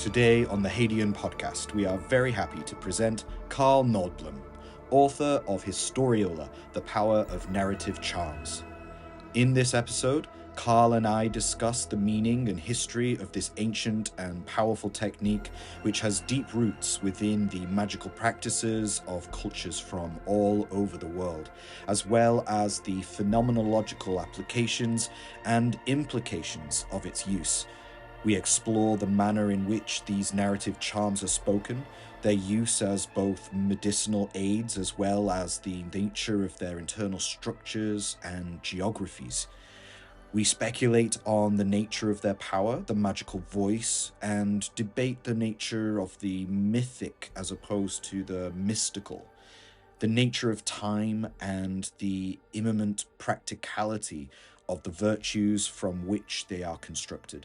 Today on the Hadean Podcast, we are very happy to present Carl Nordblom, author of Historiola, The Power of Narrative Charms. In this episode, Carl and I discuss the meaning and history of this ancient and powerful technique, which has deep roots within the magical practices of cultures from all over the world, as well as the phenomenological applications and implications of its use. We explore the manner in which these narrative charms are spoken, their use as both medicinal aids as well as the nature of their internal structures and geographies. We speculate on the nature of their power, the magical voice, and debate the nature of the mythic as opposed to the mystical, the nature of time and the immanent practicality of the virtues from which they are constructed.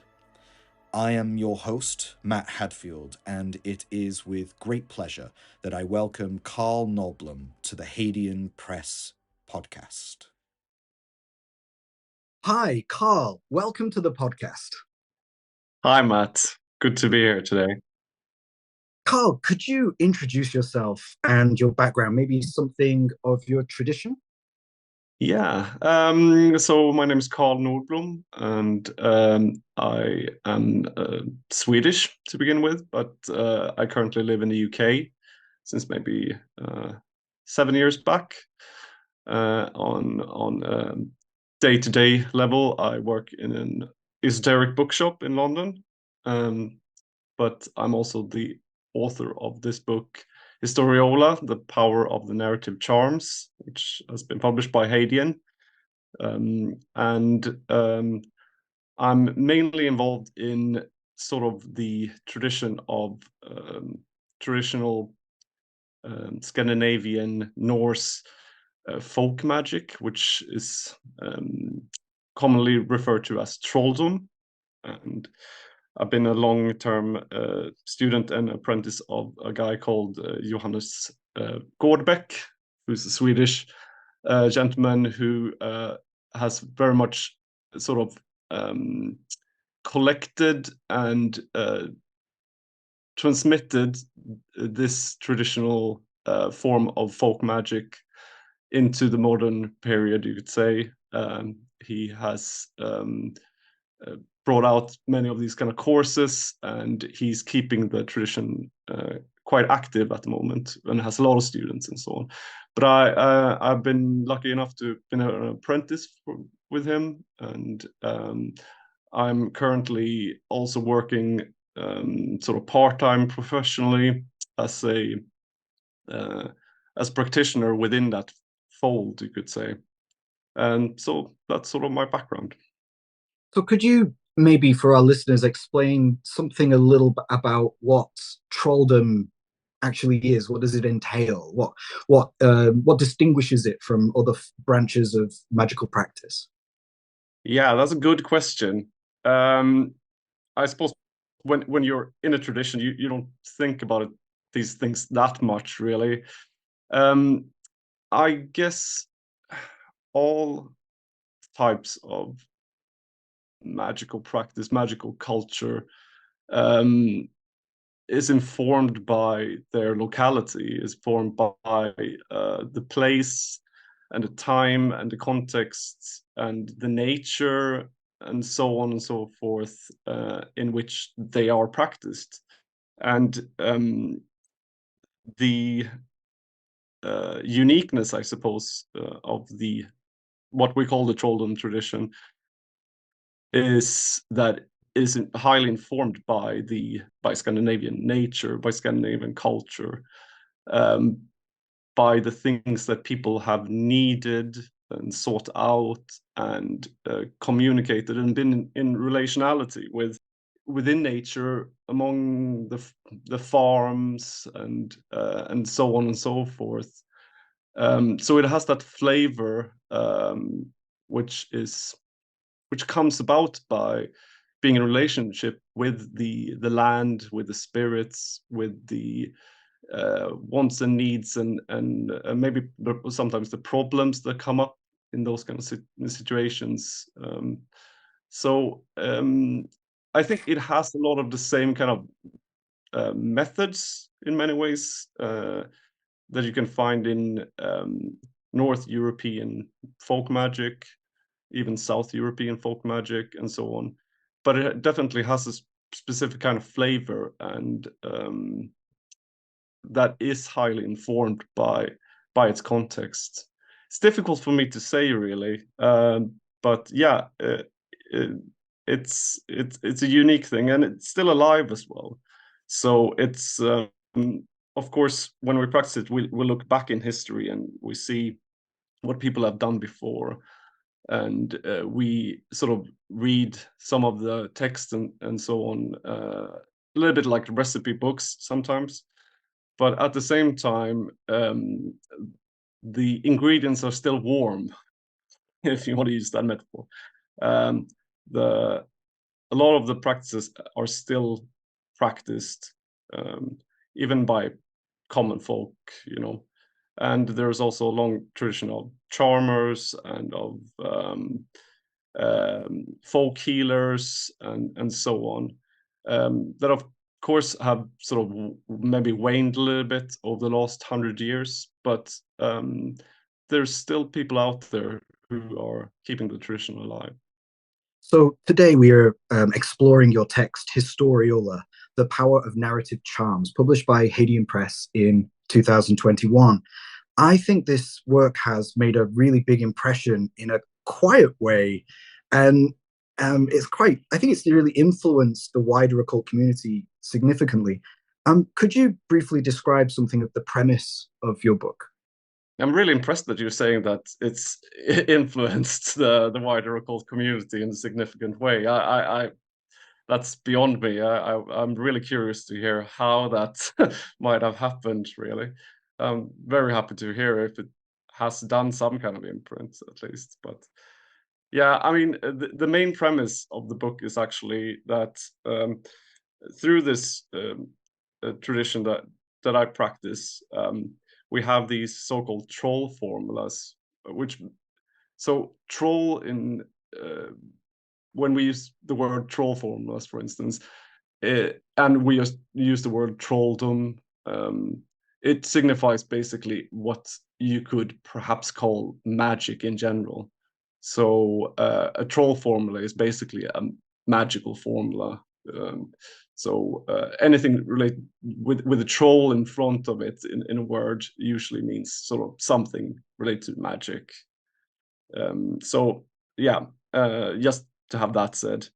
I am your host, Matt Hadfield, and it is with great pleasure that I welcome Carl Nordblom to the Hadean Press podcast. Hi, Carl. Welcome to the podcast. Hi, Matt. Good to be here today. Carl, could you introduce yourself and your background, maybe something of your tradition? Yeah. So my name is Carl Nordblom, and I am Swedish to begin with, but I currently live in the UK since maybe 7 years back. On day-to-day level, I work in an esoteric bookshop in London, but I'm also the author of this book, Historiola, The Power of the Narrative Charms, which has been published by Hadean. I'm mainly involved in sort of the tradition of traditional Scandinavian Norse folk magic, which is commonly referred to as trolldom. And I've been a long-term student and apprentice of a guy called Johannes Gårdbeck, who's a Swedish gentleman who has very much sort of collected and transmitted this traditional form of folk magic into the modern period, you could say. He has brought out many of these kind of courses, and he's keeping the tradition quite active at the moment and has a lot of students and so on. But I've been lucky enough to be an apprentice with him, and I'm currently also working sort of part-time professionally as a practitioner within that fold, you could say. And so that's sort of my background. So could you maybe for our listeners explain something a little bit about what trolldom actually is? What does it entail? What distinguishes it from other branches of magical practice? Yeah, that's a good question. I suppose when you're in a tradition, you don't think about these things that much, really. I guess all types of magical practice, magical culture, is informed by their locality, is formed by the place and the time and the context and the nature and so on and so forth in which they are practiced. And the uniqueness, I suppose, of the what we call the trolldom tradition is that it is highly informed by Scandinavian nature, by Scandinavian culture, by the things that people have needed and sought out and communicated and been in relationality within nature, among the farms and so on and so forth. So it has that flavor, which comes about by being in a relationship with the land, with the spirits, with the wants and needs, and maybe sometimes the problems that come up in those kind of situations. So I think it has a lot of the same kind of methods in many ways that you can find in North European folk magic, even South European folk magic, and so on. But it definitely has a specific kind of flavor, and that is highly informed by its context. It's difficult for me to say, really, but yeah, it's a unique thing, and it's still alive as well. So it's of course, when we practice it, we look back in history and we see what people have done before, and we sort of read some of the text and so on, a little bit like recipe books sometimes. But at the same time, the ingredients are still warm, if you want to use that metaphor. Um, the A lot of the practices are still practiced, even by common folk, And there's also a long tradition of charmers and of folk healers and so on, that of course have sort of maybe waned a little bit over the last 100 years, but there's still people out there who are keeping the tradition alive. So today we are exploring your text, Historiola, The Power of Narrative Charms, published by Hadean Press in 2021. I think this work has made a really big impression in a quiet way. And I think it's really influenced the wider occult community significantly. Could you briefly describe something of the premise of your book? I'm really impressed that you're saying that it's influenced the wider occult community in a significant way. I that's beyond me. I'm really curious to hear how that might have happened. Really, I'm very happy to hear if it has done some kind of imprint at least. But yeah, I mean, the main premise of the book is actually that through this tradition that I practice, we have these so-called troll formulas, which so troll in when we use the word troll formulas, for instance, and we just use the word trolldom, it signifies basically what you could perhaps call magic in general. So a troll formula is basically a magical formula. Um, Anything related with a troll in front of it in a word usually means sort of something related to magic. So yeah, just to have that said.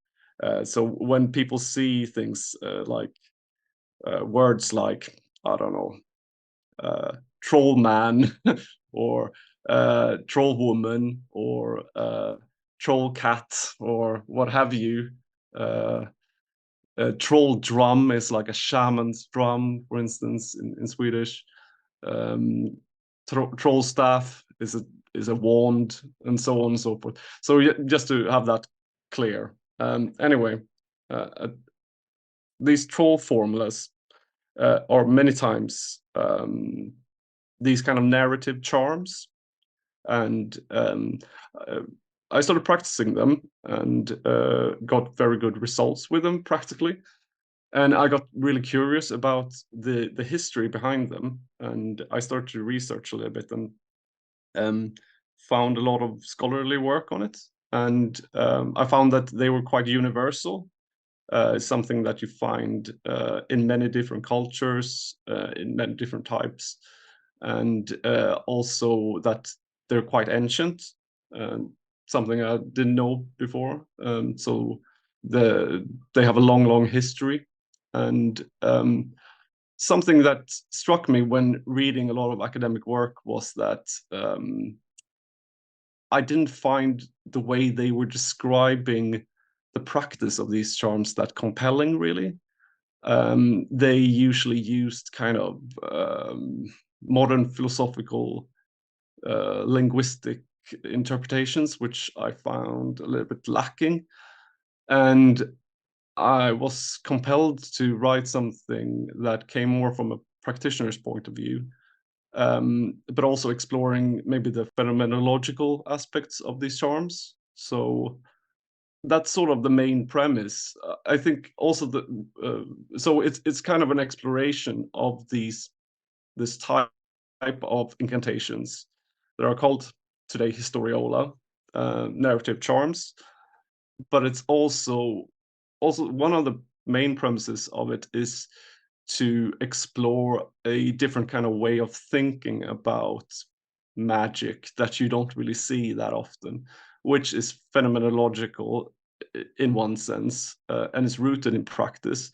So when people see things like words like, I don't know, troll man or troll woman or troll cat or what have you, troll drum is like a shaman's drum, for instance, in Swedish. Troll staff is a wand, and so on and so forth. So just to have that clear. Anyway, these troll formulas are many times these kind of narrative charms, and I started practicing them and got very good results with them practically. And I got really curious about the history behind them, and I started to research a little bit and found a lot of scholarly work on it. And I found that they were quite universal. Something that you find in many different cultures, in many different types, and also that they're quite ancient, something I didn't know before. So they have a long history, and something that struck me when reading a lot of academic work was that I didn't find the way they were describing the practice of these charms that compelling, really. They usually used kind of modern philosophical linguistic interpretations, which I found a little bit lacking. And I was compelled to write something that came more from a practitioner's point of view, but also exploring maybe the phenomenological aspects of these charms. So that's sort of the main premise. I think also that so it's kind of an exploration of this type of incantations that are called today historiola, narrative charms. But it's also one of the main premises of it is to explore a different kind of way of thinking about magic that you don't really see that often, which is phenomenological in one sense, and is rooted in practice,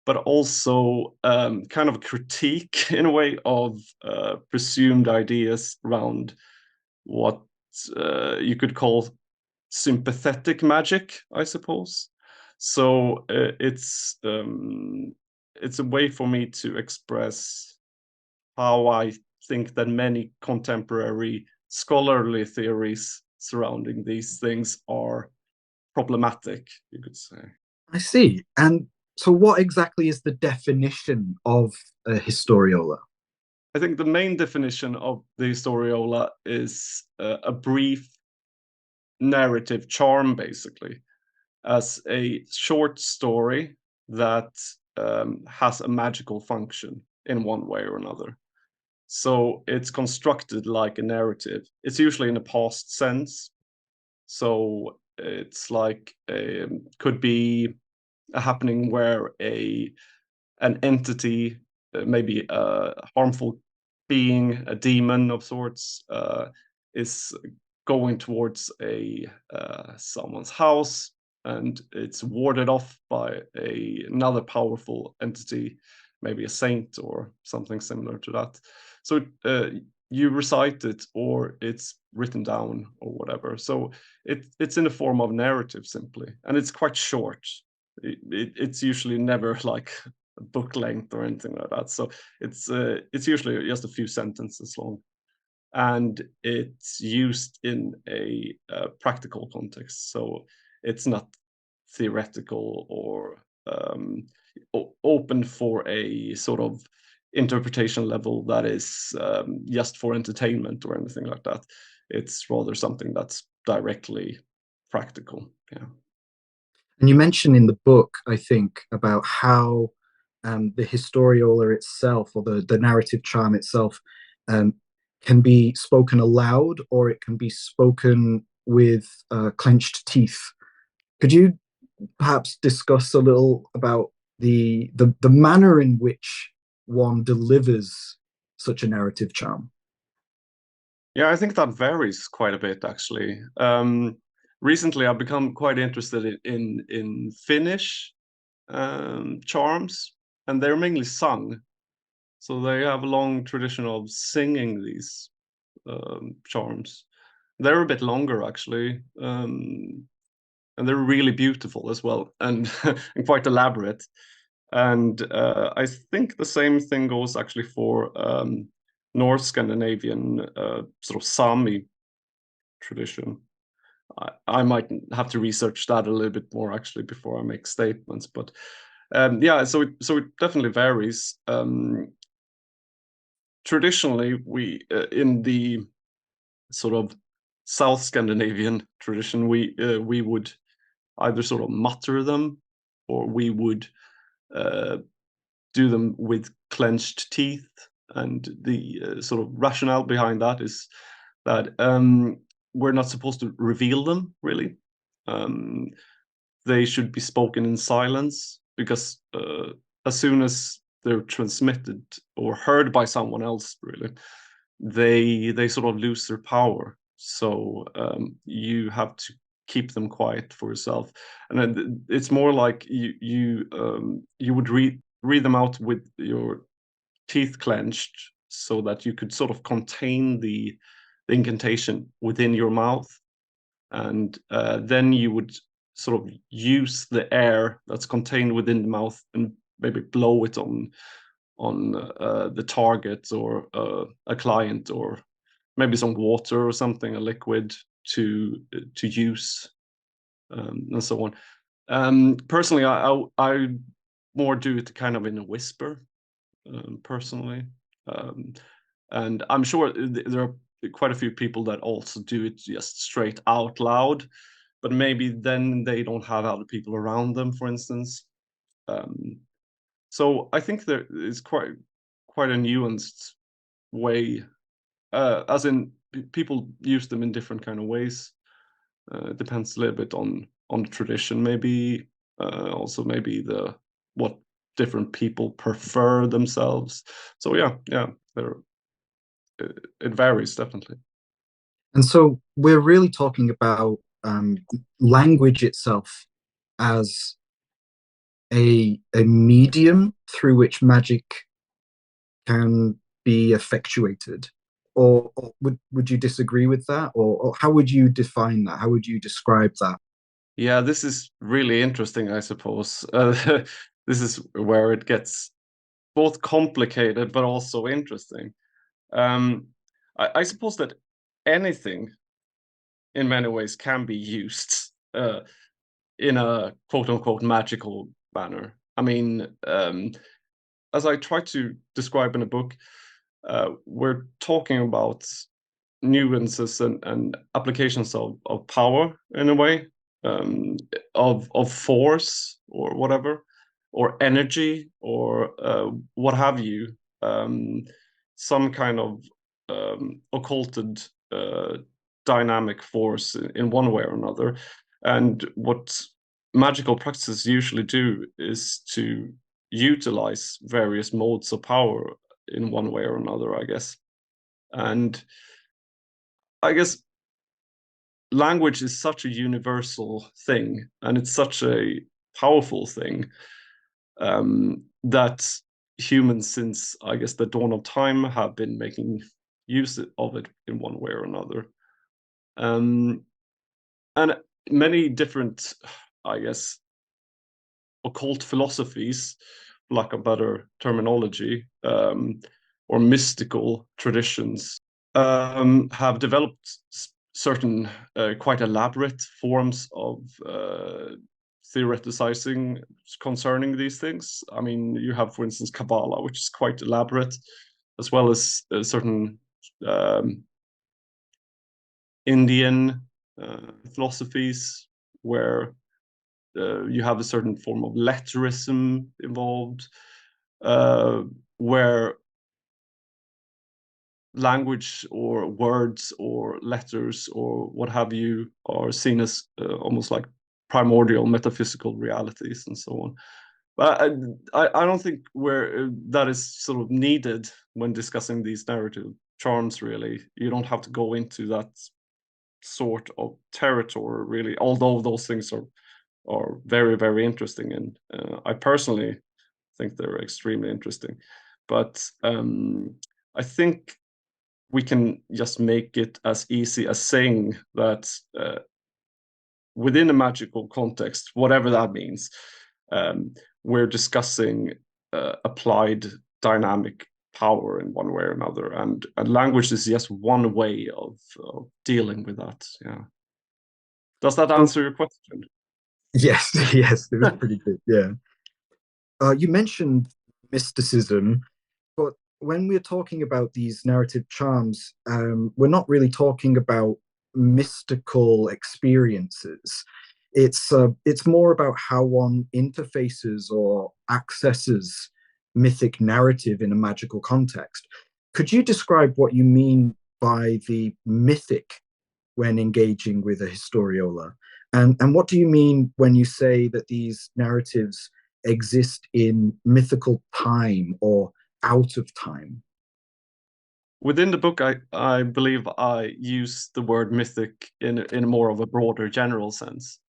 but also kind of a critique in a way of presumed ideas around what you could call sympathetic magic, I suppose. So it's a way for me to express how I think that many contemporary scholarly theories surrounding these things are problematic, you could say. I see. And so, what exactly is the definition of a historiola? I think the main definition of the historiola is a brief narrative charm, basically, as a short story that has a magical function in one way or another. So it's constructed like a narrative. It's usually in a past sense. So it's like could be a happening where an entity, maybe a harmful being, a demon of sorts, is going towards someone's house, and it's warded off by another powerful entity, maybe a saint or something similar to that. So you recite it, or it's written down, or whatever. So it's in the form of narrative simply, and it's quite short. It's usually never like book length or anything like that. So it's usually just a few sentences long, and it's used in a practical context. So it's not theoretical or open for a sort of interpretation level that is just for entertainment or anything like that. It's rather something that's directly practical. Yeah. And you mentioned in the book, I think, about how the historiola itself, or the narrative charm itself, um, can be spoken aloud, or it can be spoken with clenched teeth. Could you perhaps discuss a little about the manner in which one delivers such a narrative charm? Yeah, I think that varies quite a bit actually. Recently, I've become quite interested in Finnish charms, and they're mainly sung. So they have a long tradition of singing these charms. They're a bit longer actually, and they're really beautiful as well, and and quite elaborate. And I think the same thing goes actually for North Scandinavian sort of Sami tradition. I might have to research that a little bit more actually before I make statements, but yeah, so it definitely varies. Traditionally, we in the sort of South Scandinavian tradition, we would either sort of mutter them, or we would uh, do them with clenched teeth. And the sort of rationale behind that is that we're not supposed to reveal them, really. Um, they should be spoken in silence, because as soon as they're transmitted or heard by someone else, really, they sort of lose their power. So you have to keep them quiet for yourself, and then it's more like you would read them out with your teeth clenched, so that you could sort of contain the incantation within your mouth, and then you would sort of use the air that's contained within the mouth and maybe blow it on the target, or a client, or maybe some water or something, a liquid to use, and so on. Personally, I more do it kind of in a whisper, personally, um, and I'm sure there are quite a few people that also do it just straight out loud. but maybe then they don't have other people around them, for instance. So I think there is quite a nuanced way, as in people use them in different kind of ways. It depends a little bit on the tradition, maybe also maybe the what different people prefer themselves. So yeah, it varies definitely. And so we're really talking about language itself as a medium through which magic can be effectuated. Or would you disagree with that? Or how would you define that? How would you describe that? Yeah, this is really interesting, I suppose. This is where it gets both complicated but also interesting. Um, I suppose that anything in many ways can be used in a quote unquote magical manner. I mean, as I try to describe in the book, we're talking about nuances and applications of power in a way, of force or whatever, or energy or what have you, some kind of occulted dynamic force in one way or another. And what magical practices usually do is to utilize various modes of power in one way or another, I guess. And I guess language is such a universal thing, and it's such a powerful thing, that humans, since I guess the dawn of time, have been making use of it in one way or another. And many different, I guess, occult philosophies, lack of better terminology, or mystical traditions, have developed certain quite elaborate forms of theoreticizing concerning these things. I mean, you have, for instance, Kabbalah, which is quite elaborate, as well as certain Indian philosophies where you have a certain form of letterism involved, where language or words or letters or what have you are seen as almost like primordial metaphysical realities and so on. But I don't think where that is sort of needed when discussing these narrative charms. Really, you don't have to go into that sort of territory, really. Although those things are very, very interesting, and I personally think they're extremely interesting. But I think we can just make it as easy as saying that within a magical context, whatever that means, we're discussing applied dynamic power in one way or another, and language is just one way of dealing with that. Yeah. Does that So, answer your question? yes, yes, it was pretty good. Yeah. You mentioned mysticism, but when we're talking about these narrative charms, we're not really talking about mystical experiences. It's more about how one interfaces or accesses mythic narrative in a magical context. Could you describe what you mean by the mythic when engaging with a historiola? And what do you mean when you say that these narratives exist in mythical time or out of time? Within the book, I believe I use the word mythic in more of a broader general sense.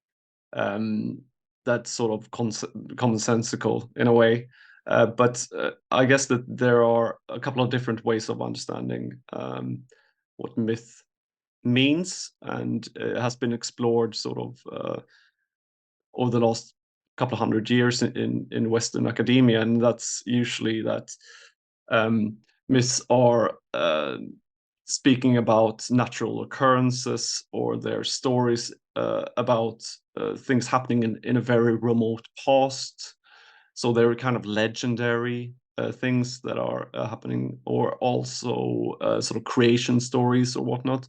That's sort of commonsensical in a way. But I guess that there are a couple of different ways of understanding what myth means, and it has been explored sort of over the last couple of hundred years in Western academia, and that's usually that myths are speaking about natural occurrences, or their stories about things happening in a very remote past. So they're kind of legendary things that are happening, or also sort of creation stories or whatnot.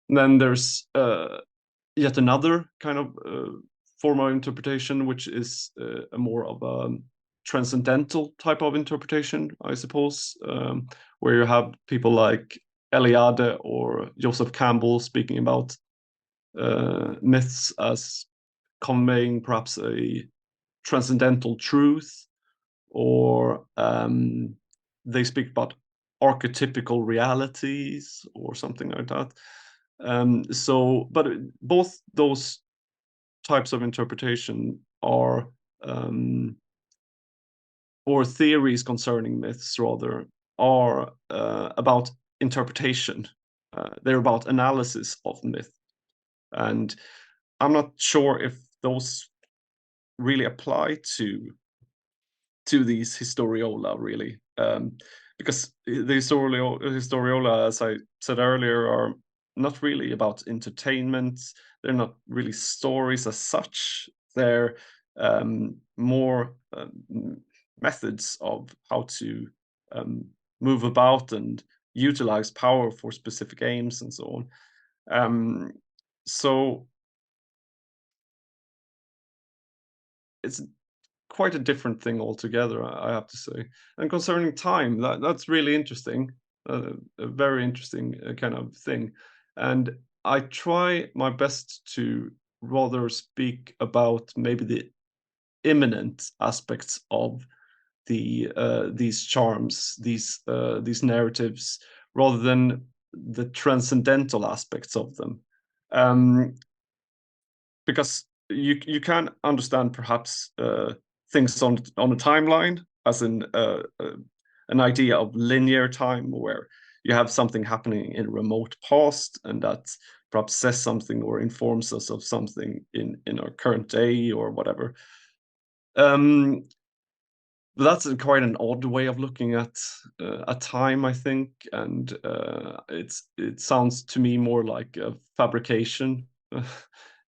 And then there's yet another kind of form of interpretation, which is a more of a transcendental type of interpretation, I suppose, where you have people like Eliade or Joseph Campbell speaking about myths as conveying perhaps a transcendental truth, or they speak about archetypical realities or something like that. But both those types of interpretation are, or theories concerning myths rather, are about interpretation. They're about analysis of myth. And I'm not sure if those really apply to these historiola, really. Because the historiola, as I said earlier, are not really about entertainment. They're not really stories as such. They're more methods of how to move about and utilize power for specific aims and so on. So it's quite a different thing altogether, I have to say. And concerning time, that's really interesting, a very interesting kind of thing. And I try my best to rather speak about maybe the immanent aspects of these charms, these narratives, rather than the transcendental aspects of them. Because you can understand perhaps things on a timeline, as in an idea of linear time, where you have something happening in a remote past, and that perhaps says something or informs us of something in our current day or whatever. But that's quite an odd way of looking at time, I think, and it sounds to me more like a fabrication.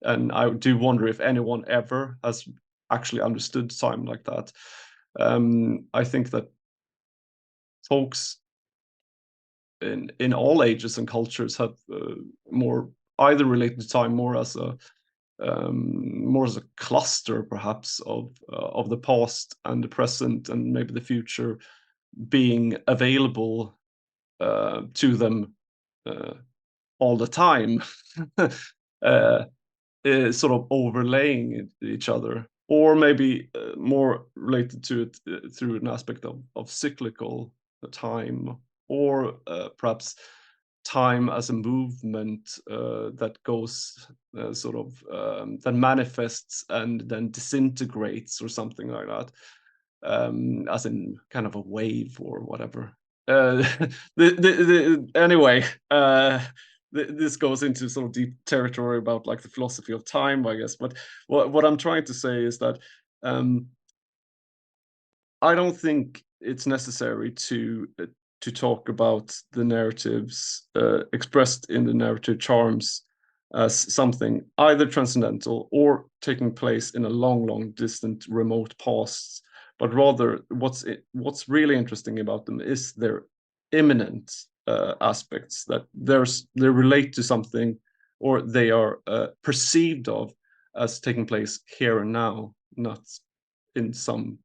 And I do wonder if anyone ever has actually understood time like that. I think that folks in all ages and cultures have more either related to time more as a cluster, perhaps, of the past and the present and maybe the future being available to them all the time. Sort of overlaying each other, or maybe more related to it through an aspect of cyclical time, or perhaps time as a movement that goes that manifests and then disintegrates or something like that, as in kind of a wave or whatever. Anyway, this goes into sort of deep territory about like the philosophy of time, I guess. But what I'm trying to say is that I don't think it's necessary to talk about the narratives expressed in the narrative charms as something either transcendental or taking place in a long distant remote past, but rather what's really interesting about them is their immanent aspects, that they relate to something, or they are perceived of as taking place here and now, not in some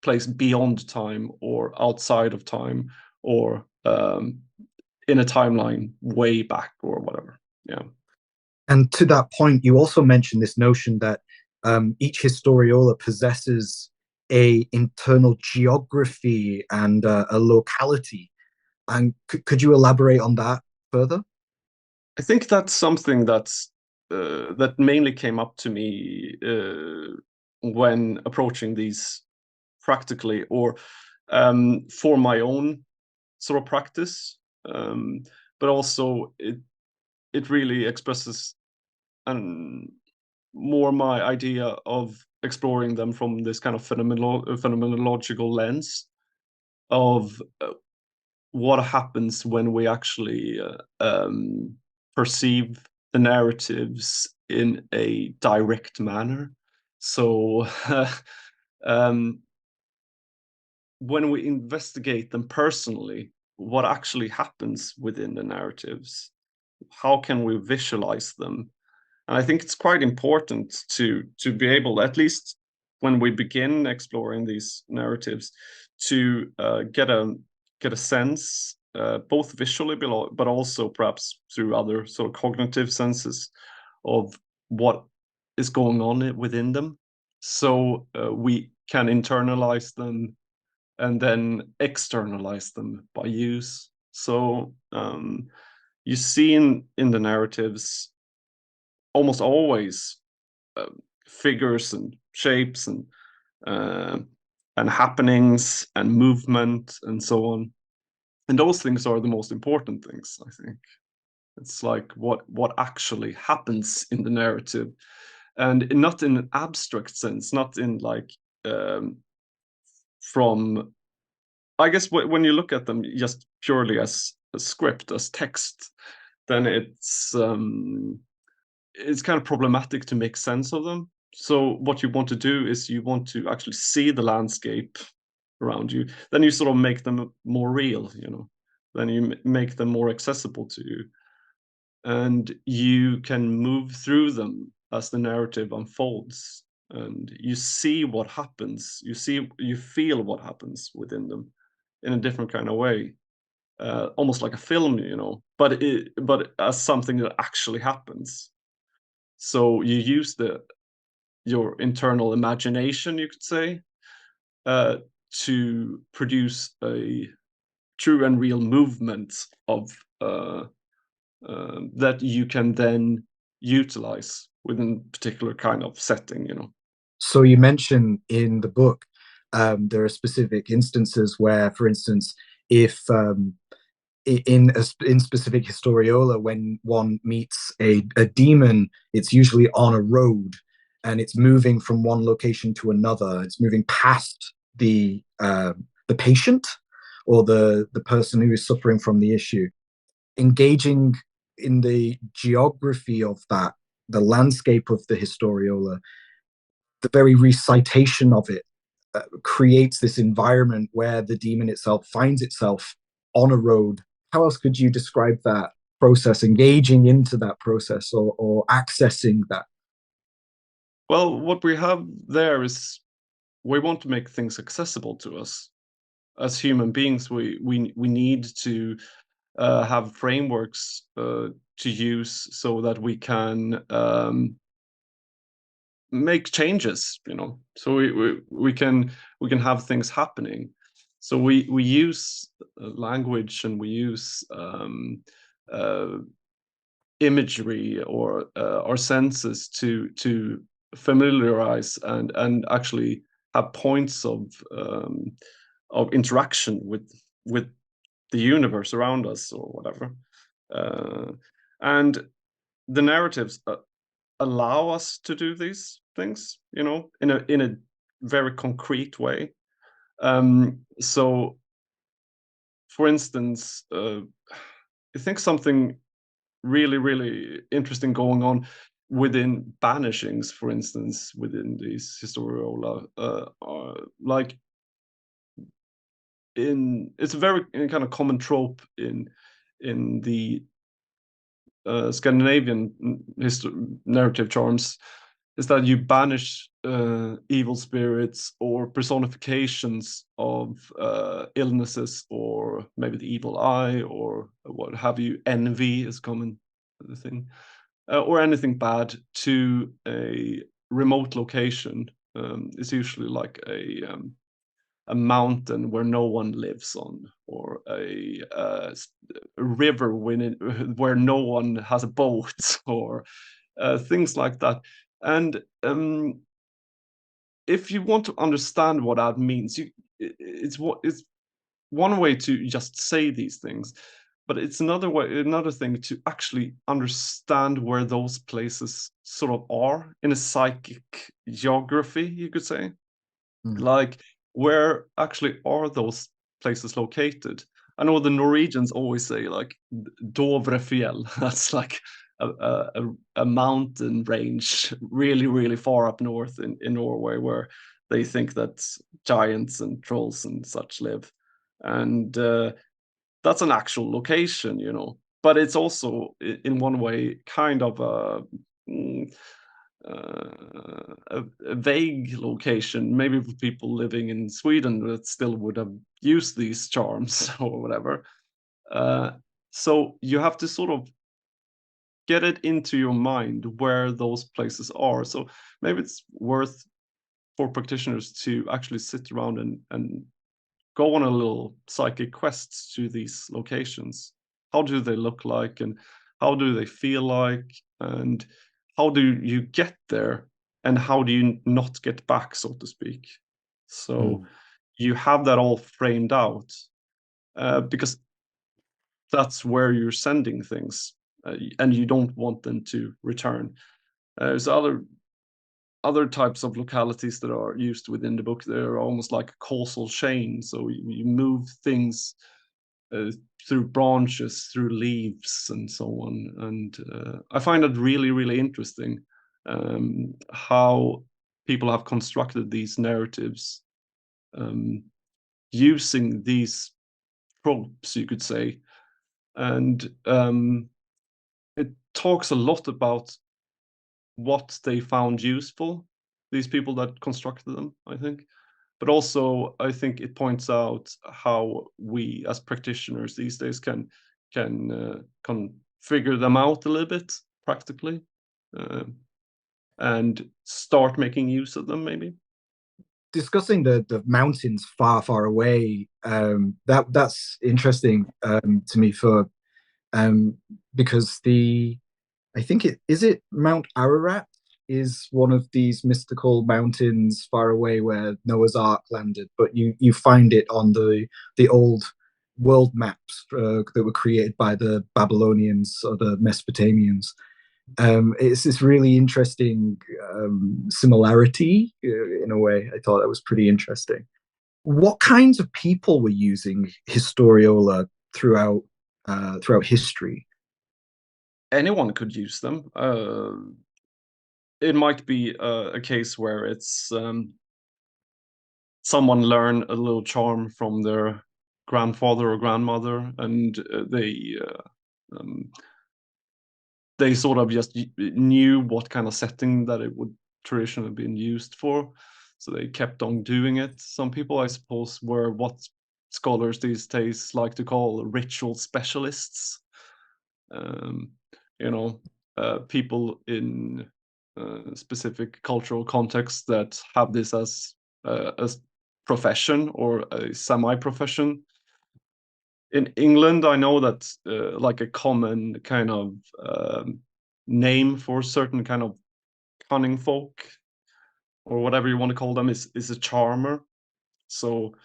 place beyond time or outside of time, or in a timeline way back or whatever. Yeah. And to that point, you also mentioned this notion that each historiola possesses a internal geography and a locality. And could you elaborate on that further? I think that's something that mainly came up to me when approaching these practically, or for my own sort of practice, but also it really expresses more my idea of exploring them from this kind of phenomenological lens of what happens when we actually perceive the narratives in a direct manner. So when we investigate them personally, what actually happens within the narratives, how can we visualize them? And I think it's quite important to be able, at least when we begin exploring these narratives, to get a sense, both visually, but also perhaps through other sort of cognitive senses, of what is going on within them, so we can internalize them and then externalize them by use. So you see in the narratives almost always figures and shapes uh, and happenings and movement and so on. And those things are the most important things, I think. It's like what actually happens in the narrative, and not in an abstract sense, not in like from, I guess when you look at them just purely as a script, as text, then it's kind of problematic to make sense of them. So what you want to do is you want to actually see the landscape around you. Then you sort of make them more real, you know. Then you make them more accessible to you, and you can move through them as the narrative unfolds, and you see what happens. You feel what happens within them in a different kind of way, almost like a film, you know, but as something that actually happens. So you use your internal imagination, you could say, to produce a true and real movement of that you can then utilize within a particular kind of setting, you know. So you mentioned in the book there are specific instances where, for instance, if in specific historiola, when one meets a demon, it's usually on a road and it's moving from one location to another. It's moving past the patient or the person who is suffering from the issue. Engaging in the geography of that, the landscape of the historiola, the very recitation of it creates this environment where the demon itself finds itself on a road. How else could you describe that process, engaging into that process, or accessing that? Well, what we have there is we want to make things accessible to us. As human beings, we need to have frameworks to use so that we can make changes, you know. So we can have things happening. So we use language, and we use uh, imagery, or our senses to familiarize and actually have points of interaction with the universe around us, or whatever. And the narratives allow us to do these things, you know, in a very concrete way. So, for instance, I think something really, really interesting going on within banishings, for instance, within these historiola, like it's a very kind of common trope in the Scandinavian narrative charms, is that you banish evil spirits or personifications of illnesses, or maybe the evil eye, or what have you. Envy is common thing, or anything bad, to a remote location. It's usually like a mountain where no one lives on, or a river where no one has a boat, or things like that. And if you want to understand what that means, it's one way to just say these things, but it's another thing to actually understand where those places sort of are in a psychic geography, you could say. Like, where actually are those places located? I know the Norwegians always say like Dovrefjell. That's like a mountain range really, really far up north in Norway, where they think that giants and trolls and such live. And that's an actual location, you know. but it's also in one way kind of a vague location, maybe for people living in Sweden that still would have used these charms or whatever. So you have to sort of get it into your mind where those places are. So maybe it's worth for practitioners to actually sit around and go on a little psychic quest to these locations. How do they look like, and how do they feel like, and how do you get there, and how do you not get back, so to speak? So you have that all framed out, because that's where you're sending things, and you don't want them to return. There's other types of localities that are used within the book. They're almost like a causal chain. So you move things through branches, through leaves, and so on. And I find it really, really interesting how people have constructed these narratives using these tropes, you could say. And it talks a lot about what they found useful, these people that constructed them, I think. But also, I think it points out how we as practitioners these days can figure them out a little bit practically, and start making use of them, maybe. Discussing the mountains far, far away, that's interesting to me because I think it Mount Ararat is one of these mystical mountains far away where Noah's Ark landed, but you find it on the old world maps that were created by the Babylonians or the Mesopotamians. It's this really interesting similarity in a way. I thought that was pretty interesting. What kinds of people were using Historiola throughout history? Anyone could use them. It might be a case where it's someone learn a little charm from their grandfather or grandmother, and they sort of just knew what kind of setting that it would traditionally have been used for, so they kept on doing it. Some people, I suppose, were what scholars these days like to call ritual specialists. You know, people in specific cultural contexts that have this as a profession or a semi-profession. In England, I know that like a common kind of name for certain kind of cunning folk, or whatever you want to call them, is a charmer. So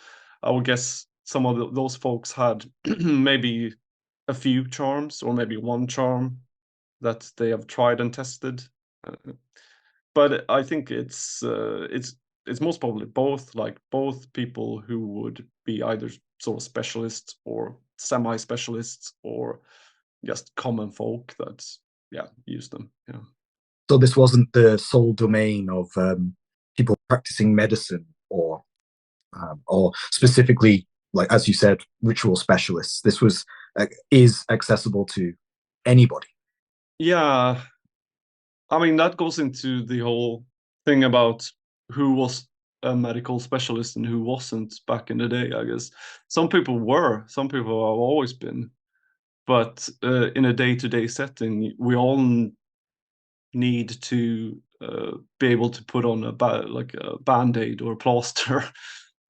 I would guess some of those folks had maybe a few charms, or maybe one charm that they have tried and tested. But I think it's most probably both, like both people who would be either sort of specialists or semi-specialists or just common folk that use them. Yeah. So this wasn't the sole domain of people practicing medicine, or specifically, like as you said, ritual specialists. This was is accessible to anybody. Yeah, I mean that goes into the whole thing about who was a medical specialist and who wasn't back in the day. I guess some people have always been, but in a day-to-day setting, we all need to be able to put on like a band-aid or a plaster,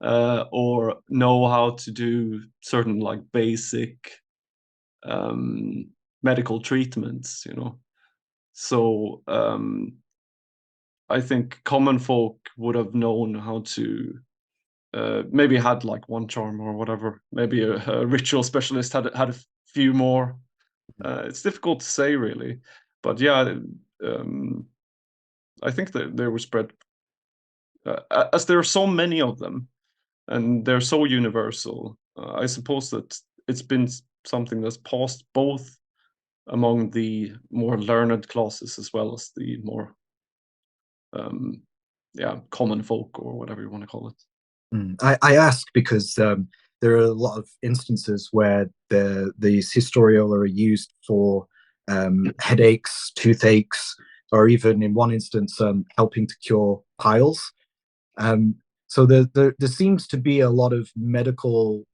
or know how to do certain like basic medical treatments, you know. So I think common folk would have known how to maybe had like one charm or whatever. Maybe a ritual specialist had a few more. It's difficult to say really, but yeah, I think that they were spread as there are so many of them, and they're so universal. I suppose that it's been something that's passed both among the more learned classes as well as the more common folk, or whatever you want to call it. I ask because there are a lot of instances where these historiola are used for headaches, toothaches, or even in one instance, helping to cure piles. So there seems to be a lot of medical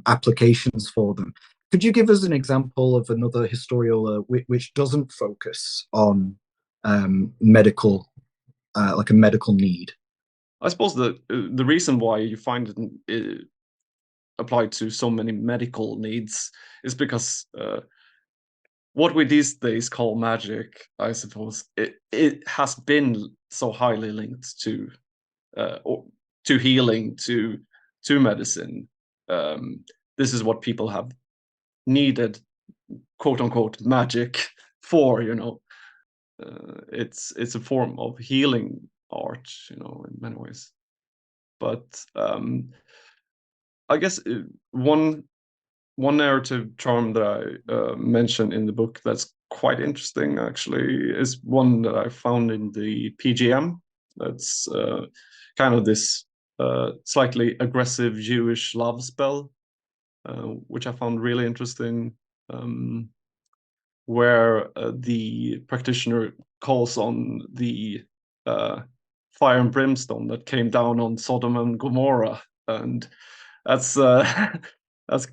applications for them. Could you give us an example of another historiola which doesn't focus on medical, like a medical need? I suppose the reason why you find it applied to so many medical needs is because what we these days call magic, I suppose, it has been so highly linked to or to healing, to medicine. This is what people have needed, quote unquote, magic for. It's a form of healing art, in many ways. But I guess one narrative charm that I mentioned in the book that's quite interesting, actually, is one that I found in the PGM. That's kind of this slightly aggressive Jewish love spell, which I found really interesting, where the practitioner calls on the fire and brimstone that came down on Sodom and Gomorrah, and that's that's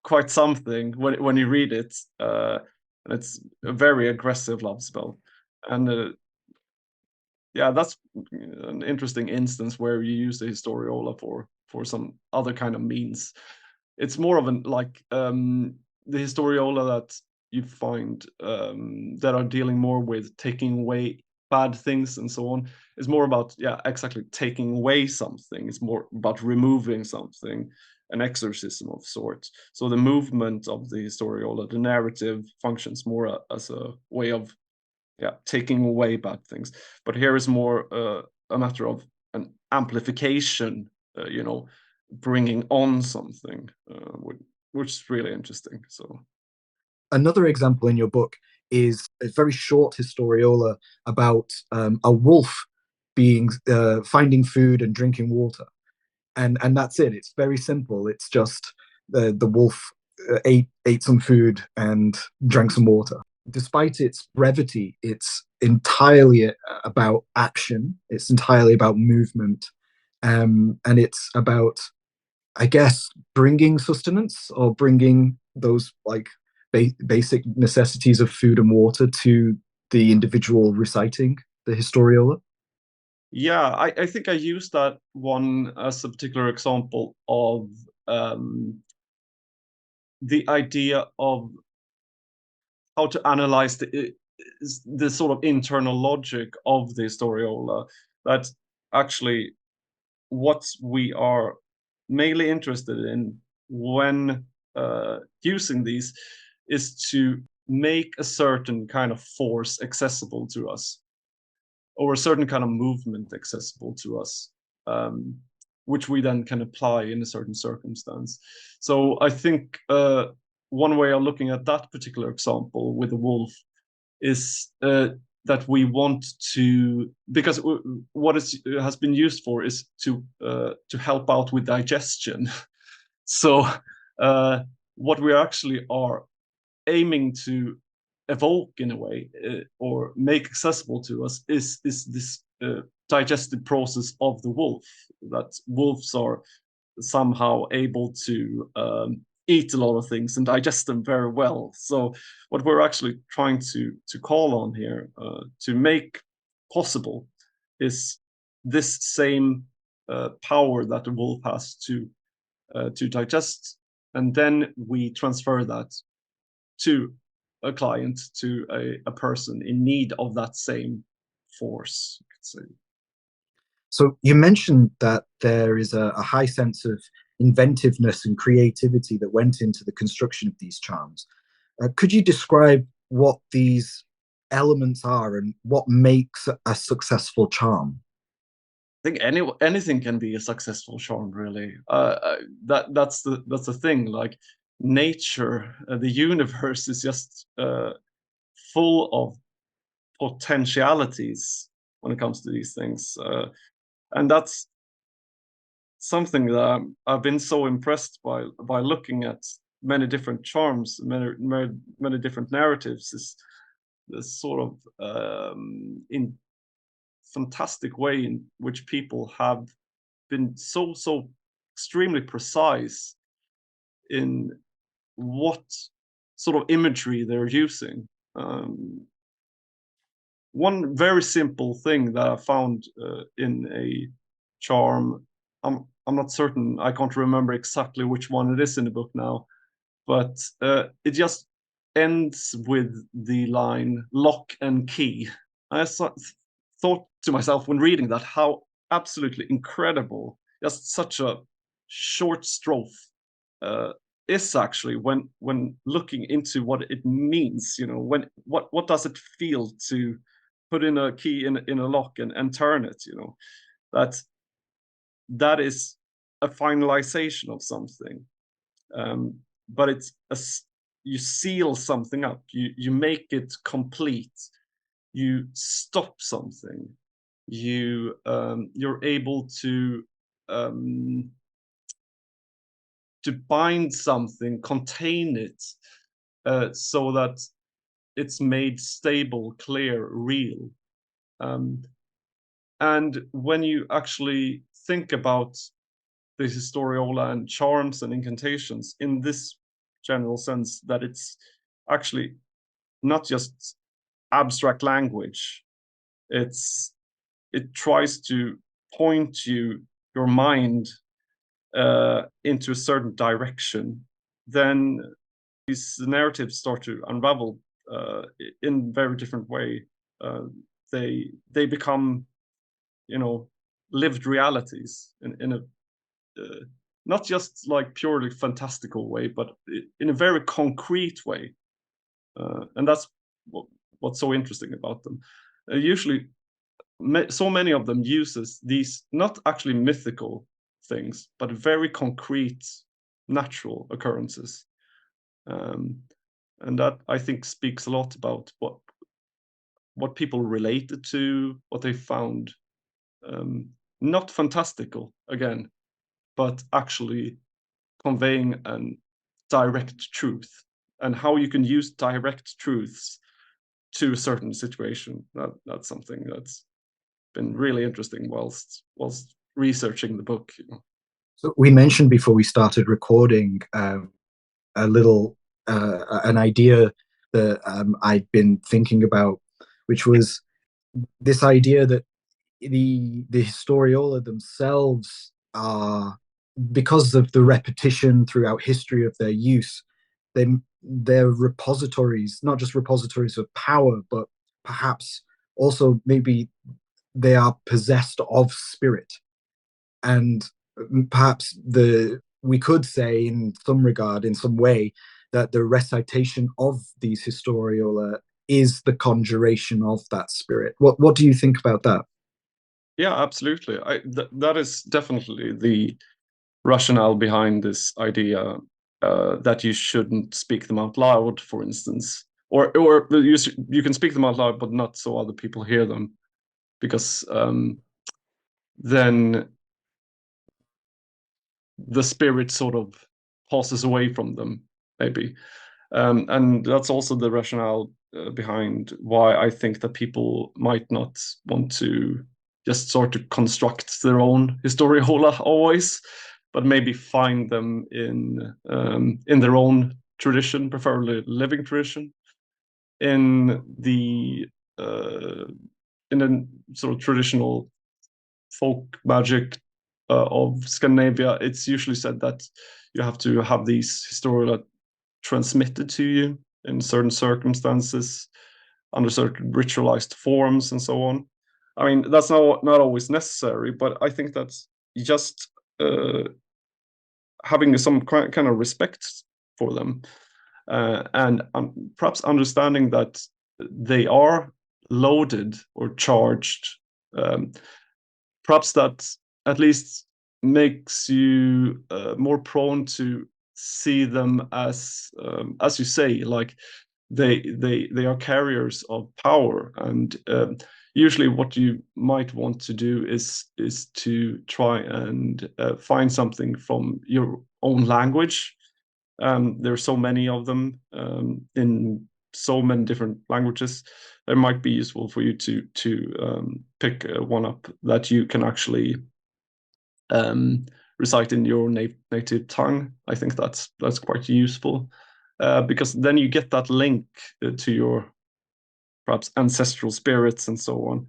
quite something when you read it. And it's a very aggressive love spell, and yeah, that's an interesting instance where you use the historiola for some other kind of means. It's more of an like the historiola that you find that are dealing more with taking away bad things and so on is more about, yeah, exactly, taking away something. It's more about removing something, an exorcism of sorts. So the movement of the historiola, the narrative, functions more as a way of, yeah, taking away bad things. But here is more a matter of an amplification, bringing on something, which is really interesting. So another example in your book is a very short historiola about a wolf being finding food and drinking water, and that's it. It's very simple. It's just the wolf ate some food and drank some water. Despite its brevity, it's entirely about action. It's entirely about movement, and it's about, I guess, bringing sustenance or bringing those like basic necessities of food and water to the individual reciting the historiola. yeah, I think I used that one as a particular example of the idea of how to analyze the sort of internal logic of the historiola. That actually what we are mainly interested in when using these is to make a certain kind of force accessible to us, or a certain kind of movement accessible to us, which we then can apply in a certain circumstance. So I think one way of looking at that particular example with the wolf is that we want to, because what it has been used for is to help out with digestion. So what we actually are aiming to evoke in a way, or make accessible to us, is this digestive process of the wolf. That wolves are somehow able to eat a lot of things and digest them very well. So what we're actually trying to call on here, to make possible, is this same power that the wolf has to digest, and then we transfer that to a client, to a person in need of that same force, you could say. So you mentioned that there is a high sense of inventiveness and creativity that went into the construction of these charms. Could you describe what these elements are and what makes a successful charm? I think anything can be a successful charm, really. That's the thing. Like nature, the universe is just full of potentialities when it comes to these things, and that's something that I've been so impressed by looking at many different charms, many different narratives, is the sort of in fantastic way in which people have been so extremely precise in what sort of imagery they're using. One very simple thing that I found in a charm, I'm not certain, I can't remember exactly which one it is in the book now, but it just ends with the line "lock and key." I thought to myself when reading that how absolutely incredible just such a short strophe is actually when looking into what it means. You know, what does it feel to put in a key in a lock and turn it? You know, that is a finalization of something. But it's you seal something up, you make it complete, you stop something, you're able to bind something, contain it, so that it's made stable, clear, real. And when you actually think about the historiola and charms and incantations in this general sense, that it's actually not just abstract language, it tries to point your mind into a certain direction, then these narratives start to unravel in very different way. They become, you know, lived realities in a not just like purely fantastical way, but in a very concrete way. And that's what's so interesting about them. Usually, so many of them uses these not actually mythical things, but very concrete, natural occurrences. And that, I think, speaks a lot about what people related to, what they found not fantastical, again, but actually conveying a direct truth, and how you can use direct truths to a certain situation. That's something that's been really interesting whilst researching the book. You know. So we mentioned before we started recording a little an idea that I'd been thinking about, which was this idea that the historiola themselves are, because of the repetition throughout history of their use, they're repositories, not just repositories of power, but perhaps also maybe they are possessed of spirit. And perhaps we could say in some regard, in some way, that the recitation of these historiola is the conjuration of that spirit. What do you think about that? Yeah, absolutely. That is definitely the rationale behind this idea that you shouldn't speak them out loud, for instance, or you can speak them out loud, but not so other people hear them, because then the spirit sort of passes away from them, maybe. And that's also the rationale behind why I think that people might not want to just sort of construct their own historiola always, but maybe find them in their own tradition, preferably living tradition, in the in a sort of traditional folk magic of Scandinavia. It's usually said that you have to have these historiola transmitted to you in certain circumstances, under certain ritualized forms, and so on. I mean, that's not always necessary, but I think that's just having some kind of respect for them, and perhaps understanding that they are loaded or charged. Perhaps that at least makes you more prone to see them as you say, like they are carriers of power, and usually what you might want to do is to try and find something from your own language. There are so many of them in so many different languages. It might be useful for you to pick one up that you can actually recite in your native tongue. I think that's quite useful because then you get that link to your perhaps ancestral spirits and so on.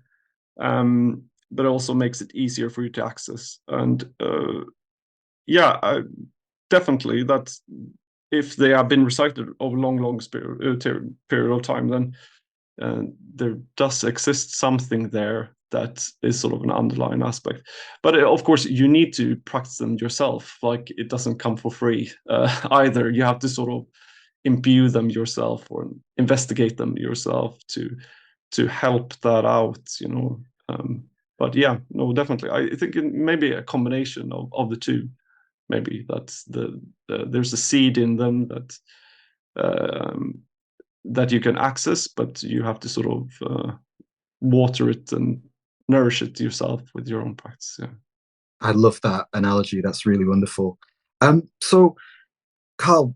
But it also makes it easier for you to access. And definitely that if they have been recited over a long period of time, then there does exist something there that is sort of an underlying aspect. But of course, you need to practice them yourself. Like, it doesn't come for free either. You have to sort of imbue them yourself or investigate them yourself to help that out, you know. But yeah, no, definitely. I think maybe a combination of the two. Maybe that's there's a seed in them that you can access, but you have to sort of water it and nourish it yourself with your own practice. Yeah. I love that analogy. That's really wonderful. So, Carl,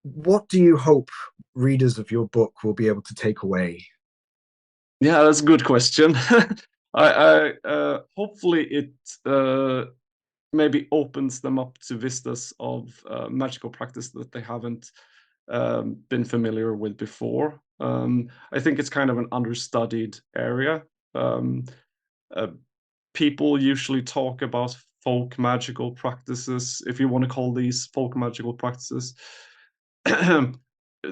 what do you hope readers of your book will be able to take away? Yeah, that's a good question. I hopefully it maybe opens them up to vistas of magical practice that they haven't been familiar with before. I think it's kind of an understudied area. People usually talk about folk magical practices, if you want to call these folk magical practices,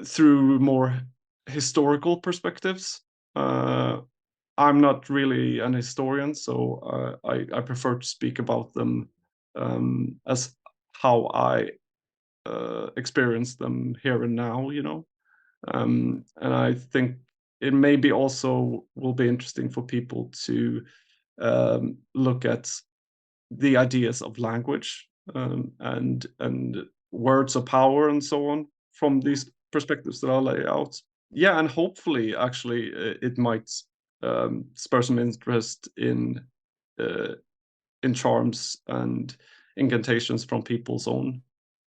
through more historical perspectives. I'm not really an historian, so I prefer to speak about them as how I experience them here and now, you know. And I think it maybe also will be interesting for people to look at the ideas of language and words of power and so on from these perspectives that I'll lay out. Yeah, and hopefully, actually, it might spur some interest in charms and incantations from people's own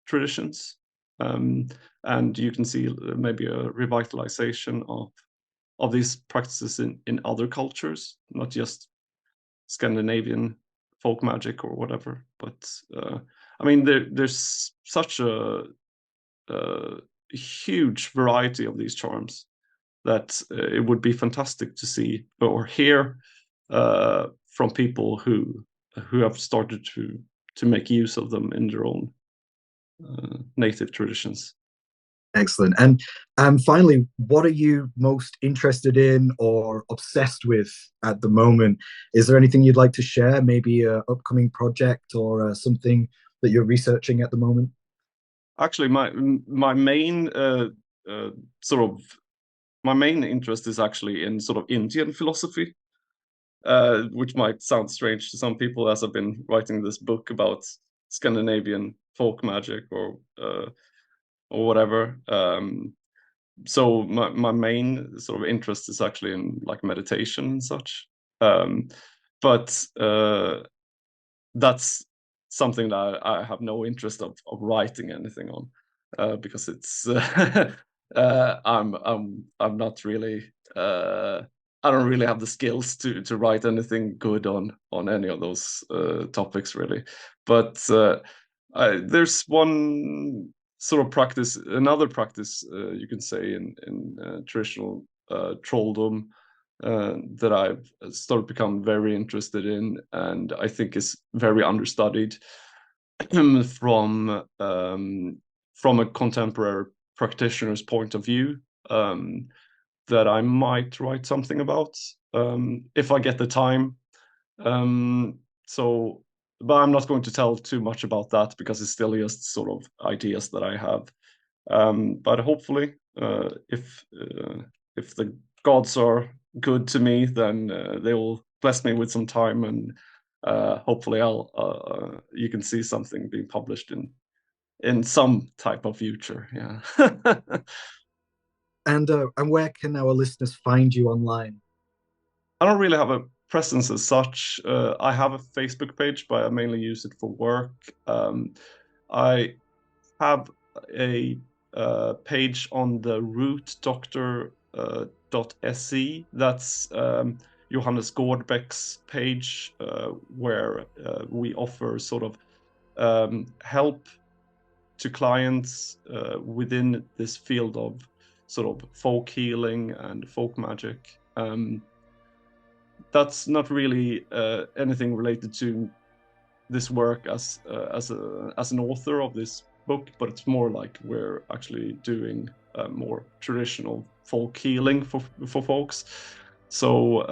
traditions. And you can see maybe a revitalization of these practices in other cultures, not just Scandinavian folk magic or whatever. But I mean, there's such a huge variety of these charms that it would be fantastic to see or hear from people who have started to make use of them in their own native traditions. Excellent. And finally, what are you most interested in or obsessed with at the moment? Is there anything you'd like to share? Maybe an upcoming project or something that you're researching at the moment? Actually, my main sort of my main interest is actually in sort of Indian philosophy, which might sound strange to some people, as I've been writing this book about Scandinavian folk magic or whatever. So my main sort of interest is actually in like meditation and such. But that's something that I have no interest of writing anything on, because it's I'm not really I don't really have the skills to write anything good on any of those topics really. But there's one sort of practice, another practice you can say in traditional trolldom that I've started to become very interested in, and I think is very understudied from a contemporary practitioner's point of view, that I might write something about if I get the time. So, but I'm not going to tell too much about that because it's still just sort of ideas that I have. But hopefully, if the gods are good to me, then they will bless me with some time, and hopefully you can see something being published in some type of future. Yeah. And where can our listeners find you online? I don't really have a presence as such. I have a Facebook page, but I mainly use it for work. I have a page on the rootdoctor.se. That's Johannes Gårdbeck's page, where we offer sort of help to clients within this field of sort of folk healing and folk magic. That's not really anything related to this work as an author of this book, but it's more like we're actually doing more traditional folk healing for folks. So,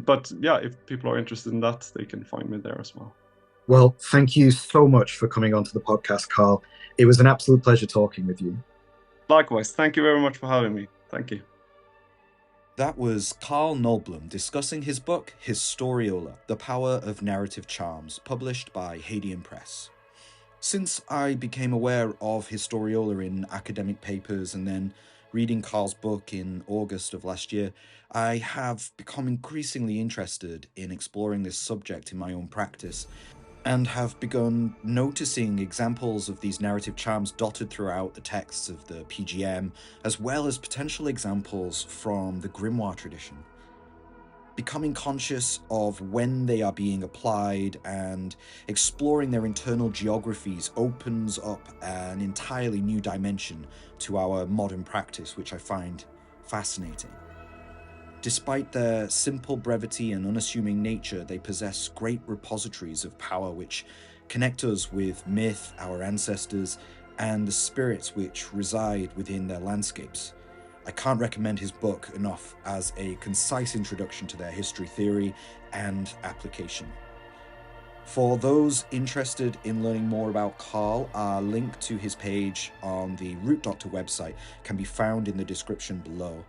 but yeah, if people are interested in that, they can find me there as well. Well, thank you so much for coming onto the podcast, Carl. It was an absolute pleasure talking with you. Likewise, thank you very much for having me. Thank you. That was Carl Nordblom discussing his book Historiola, The Power of Narrative Charms, published by Hadean Press. Since I became aware of Historiola in academic papers and then reading Carl's book in August of last year, I have become increasingly interested in exploring this subject in my own practice, and have begun noticing examples of these narrative charms dotted throughout the texts of the PGM, as well as potential examples from the grimoire tradition. Becoming conscious of when they are being applied and exploring their internal geographies opens up an entirely new dimension to our modern practice, which I find fascinating. Despite their simple brevity and unassuming nature, they possess great repositories of power which connect us with myth, our ancestors, and the spirits which reside within their landscapes. I can't recommend his book enough as a concise introduction to their history, theory, and application. For those interested in learning more about Carl, a link to his page on the Root Doctor website can be found in the description below.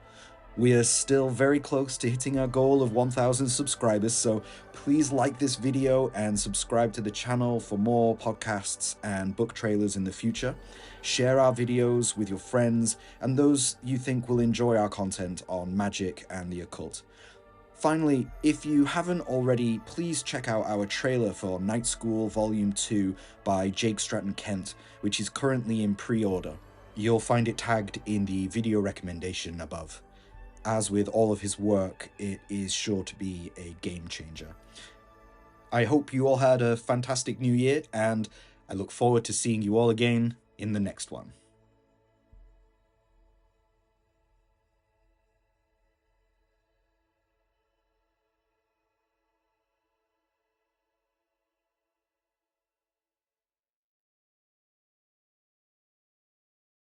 We are still very close to hitting our goal of 1,000 subscribers, so please like this video and subscribe to the channel for more podcasts and book trailers in the future. Share our videos with your friends and those you think will enjoy our content on magic and the occult. Finally, if you haven't already, please check out our trailer for Night School Volume 2 by Jake Stratton Kent, which is currently in pre-order. You'll find it tagged in the video recommendation above. As with all of his work, it is sure to be a game changer. I hope you all had a fantastic new year, and I look forward to seeing you all again in the next one.